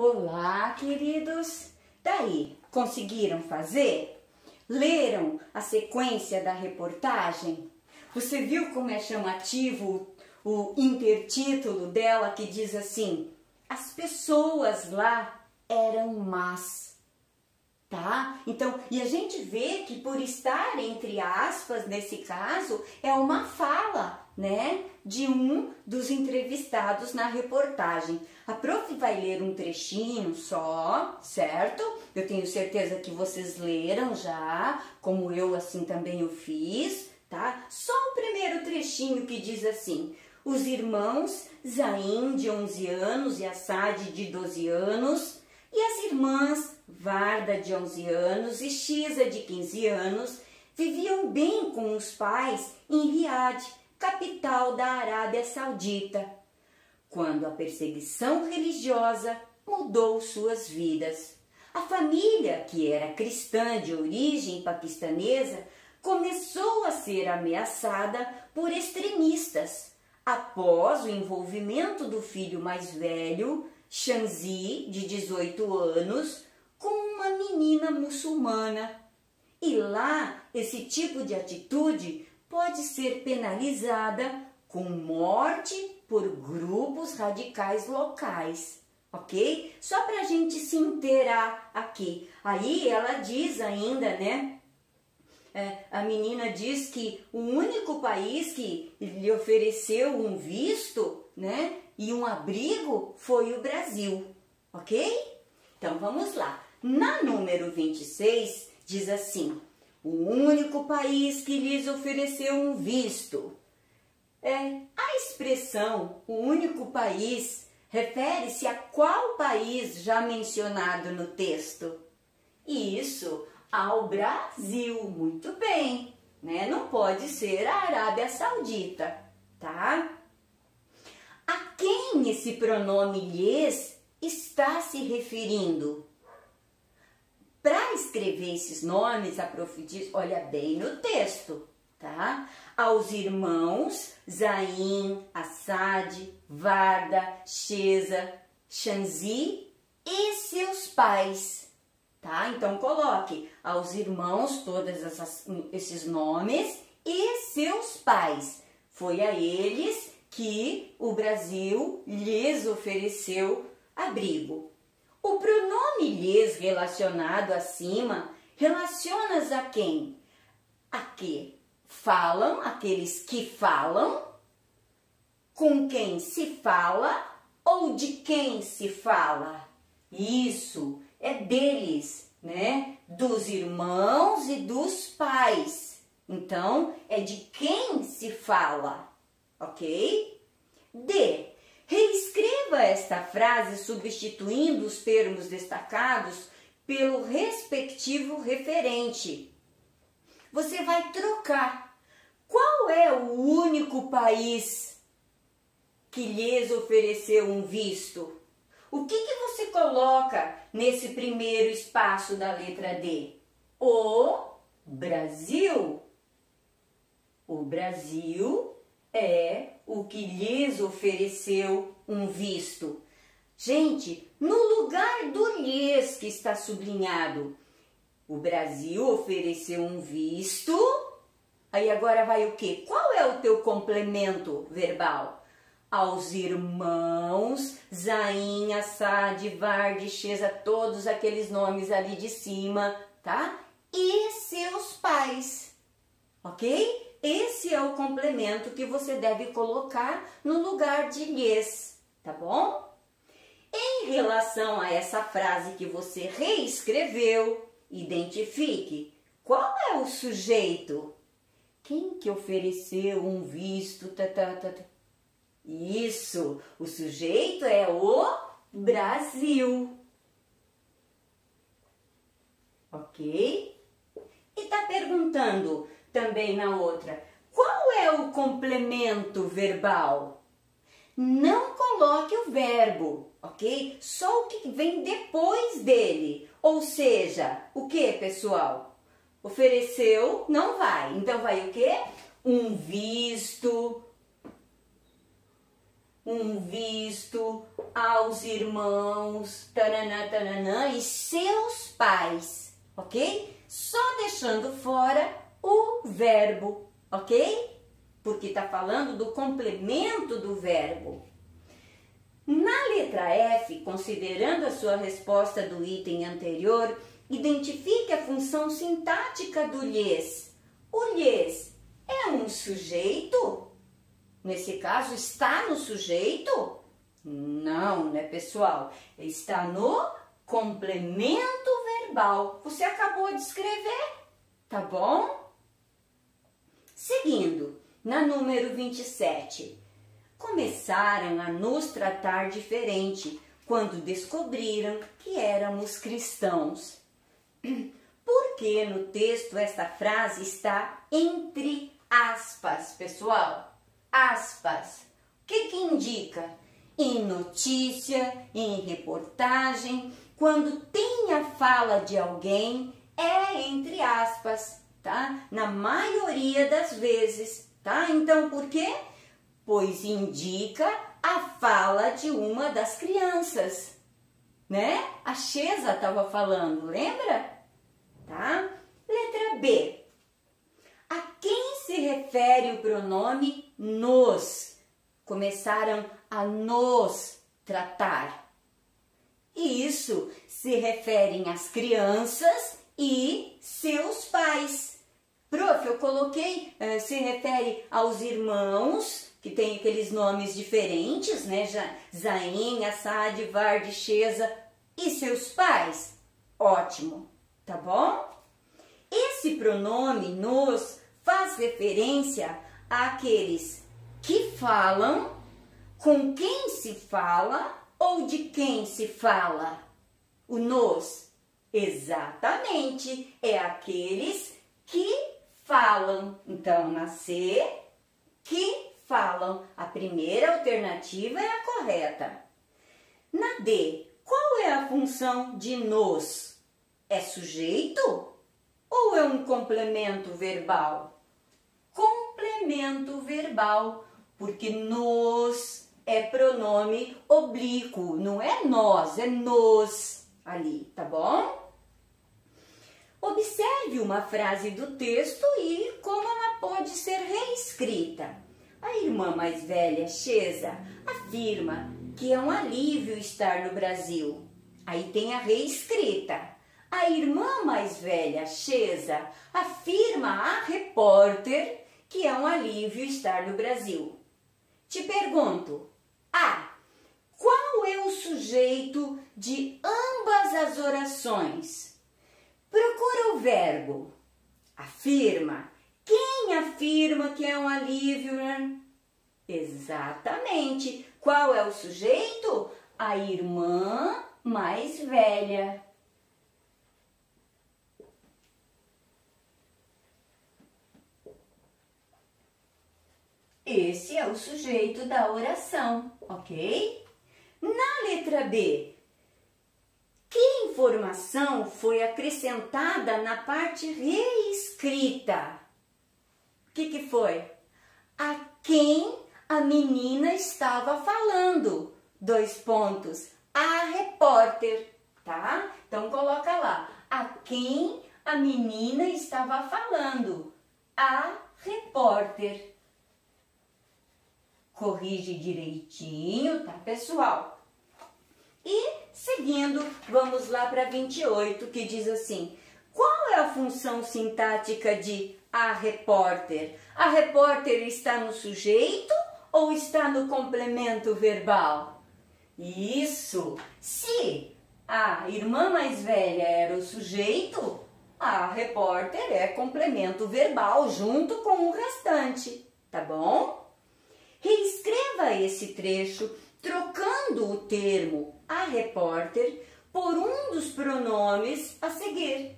Olá, queridos! Daí, conseguiram fazer? Leram a sequência da reportagem? Você viu como é chamativo o intertítulo dela que diz assim: as pessoas lá eram más, tá? Então, e a gente vê que por estar entre aspas, nesse caso, é uma fala, né, de um dos entrevistados na reportagem. A prof vai ler um trechinho só, certo? Eu tenho certeza que vocês leram já, como eu assim também o fiz, tá? Só o primeiro trechinho que diz assim: os irmãos Zain, de 11 anos, e Assad, de 12 anos, e as irmãs Varda, de 11 anos, e Shiza, de 15 anos, viviam bem com os pais em Riad, capital da Arábia Saudita, quando a perseguição religiosa mudou suas vidas. A família, que era cristã de origem paquistanesa, começou a ser ameaçada por extremistas após o envolvimento do filho mais velho, Shanzi, de 18 anos, com uma menina muçulmana. E lá, esse tipo de atitude pode ser penalizada com morte por grupos radicais locais, ok? Só para a gente se inteirar aqui. Aí ela diz ainda, né? A menina diz que o único país que lhe ofereceu um visto, né, e um abrigo foi o Brasil, ok? Então vamos lá. Na número 26 diz assim: o único país que lhes ofereceu um visto. A expressão o único país refere-se a qual país já mencionado no texto? Isso, ao Brasil. Muito bem, né? Não pode ser a Arábia Saudita, tá? A quem esse pronome lhes está se referindo? Para escrever esses nomes, a prof diz, olha bem no texto, tá? Aos irmãos Zain, Assad, Varda, Shiza, Shanzi e seus pais, tá? Então coloque aos irmãos todos esses nomes e seus pais. Foi a eles que o Brasil lhes ofereceu abrigo. O pronome lhes relacionado acima relaciona-as a quem? A que falam, aqueles que falam, com quem se fala ou de quem se fala. Isso, é deles, né? Dos irmãos e dos pais. Então, é de quem se fala, ok? D. Reescreva esta frase substituindo os termos destacados pelo respectivo referente. Você vai trocar. Qual é o único país que lhes ofereceu um visto? O que você coloca nesse primeiro espaço da letra D? O Brasil. O Brasil é o que lhes ofereceu um visto. Gente, no lugar do lhes que está sublinhado, o Brasil ofereceu um visto. Aí agora vai o quê? Qual é o teu complemento verbal? Aos irmãos Zain, Assad, Vard, Shiza, todos aqueles nomes ali de cima, tá? E seus pais, ok? Esse é o complemento que você deve colocar no lugar de lhes, tá bom? Em relação a essa frase que você reescreveu, identifique qual é o sujeito. Quem que ofereceu um visto? Isso, o sujeito é o Brasil. Ok? E tá perguntando também na outra, qual é o complemento verbal? Não coloque o verbo, ok? Só o que vem depois dele. Ou seja, o que, pessoal? Ofereceu, não vai. Então vai o quê? Um visto, um visto, aos irmãos, taranã, taranã, e seus pais, ok? Só deixando fora o verbo, ok? Porque está falando do complemento do verbo. Na letra F, considerando a sua resposta do item anterior, identifique a função sintática do lhes. O lhes é um sujeito? Nesse caso, está no sujeito? Não, né, pessoal? Está no complemento verbal. Você acabou de escrever, tá bom? Seguindo, na número 27. Começaram a nos tratar diferente quando descobriram que éramos cristãos. Por que no texto esta frase está entre aspas, pessoal? Aspas. O que indica? Em notícia, em reportagem, quando tem a fala de alguém, é entre aspas, tá? Na maioria das vezes, tá? Então, por quê? Pois indica a fala de uma das crianças, né? A Chesa estava falando, lembra? Tá? Letra B. A quem se refere o pronome nos? Começaram a nos tratar. E isso se referem às crianças e seus pais. Prof, eu coloquei, se refere aos irmãos, que tem aqueles nomes diferentes, né? Zain, Assad, Vard, Chesa e seus pais. Ótimo, tá bom? Esse pronome nos faz referência àqueles que falam, com quem se fala ou de quem se fala. O nos, exatamente, é aqueles que falam. Então, na C, que falam. A primeira alternativa é a correta. Na D, qual é a função de nos? É sujeito ou é um complemento verbal? Complemento verbal, porque nos é pronome oblíquo, não é nós, é nos ali, tá bom? Observe uma frase do texto e como ela pode ser reescrita. A irmã mais velha, Chesa, afirma que é um alívio estar no Brasil. Aí tem a reescrita. A irmã mais velha, Chesa, afirma à repórter que é um alívio estar no Brasil. Te pergunto, A. Qual é o sujeito de ambas as orações? Procura o verbo. Afirma. Quem afirma que é um alívio, né? Exatamente. Qual é o sujeito? A irmã mais velha. Esse é o sujeito da oração, ok? Na letra B, que informação foi acrescentada na parte reescrita? O que foi? A quem a menina estava falando. 2 pontos. A repórter, tá? Então, coloca lá. A quem a menina estava falando. A repórter. Corrige direitinho, tá, pessoal? E, seguindo, vamos lá para 28, que diz assim. Qual é a função sintática de a repórter? A repórter está no sujeito ou está no complemento verbal? Isso! Se a irmã mais velha era o sujeito, a repórter é complemento verbal junto com o restante, tá bom? Reescreva esse trecho trocando o termo a repórter por um dos pronomes a seguir.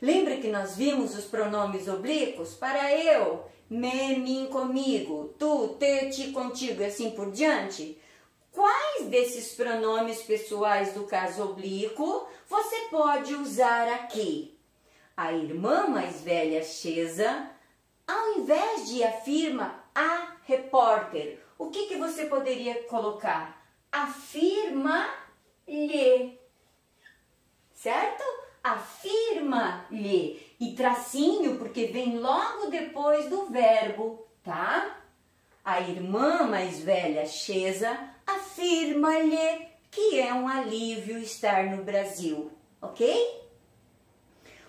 Lembra que nós vimos os pronomes oblíquos? Para eu, me, mim, comigo, tu, te, ti, contigo e assim por diante. Quais desses pronomes pessoais do caso oblíquo você pode usar aqui? A irmã mais velha, Chesa, ao invés de afirma a repórter, o que você poderia colocar? Afirma-lhe, certo? Afirma-lhe. E tracinho, porque vem logo depois do verbo, tá? A irmã mais velha, Chesa, afirma-lhe que é um alívio estar no Brasil, ok?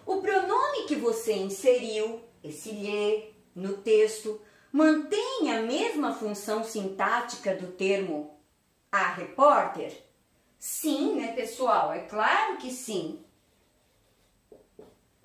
O pronome que você inseriu, esse lhe, no texto, mantém a mesma função sintática do termo a repórter? Sim, né, pessoal? É claro que sim.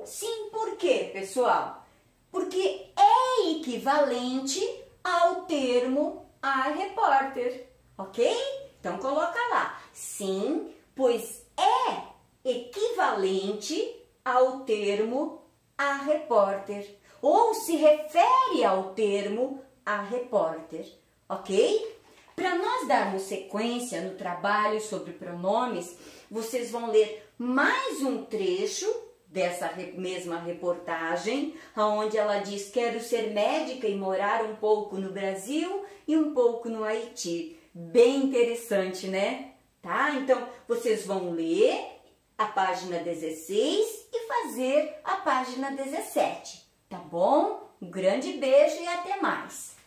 Sim, por quê, pessoal? Porque é equivalente ao termo a repórter, ok? Então, coloca lá. Sim, pois é equivalente ao termo a repórter, ou se refere ao termo a repórter, ok? Para nós darmos sequência no trabalho sobre pronomes, vocês vão ler mais um trecho dessa mesma reportagem, onde ela diz: quero ser médica e morar um pouco no Brasil e um pouco no Haiti. Bem interessante, né? Tá? Então, vocês vão ler a página 16 e fazer a página 17, tá bom? Um grande beijo e até mais!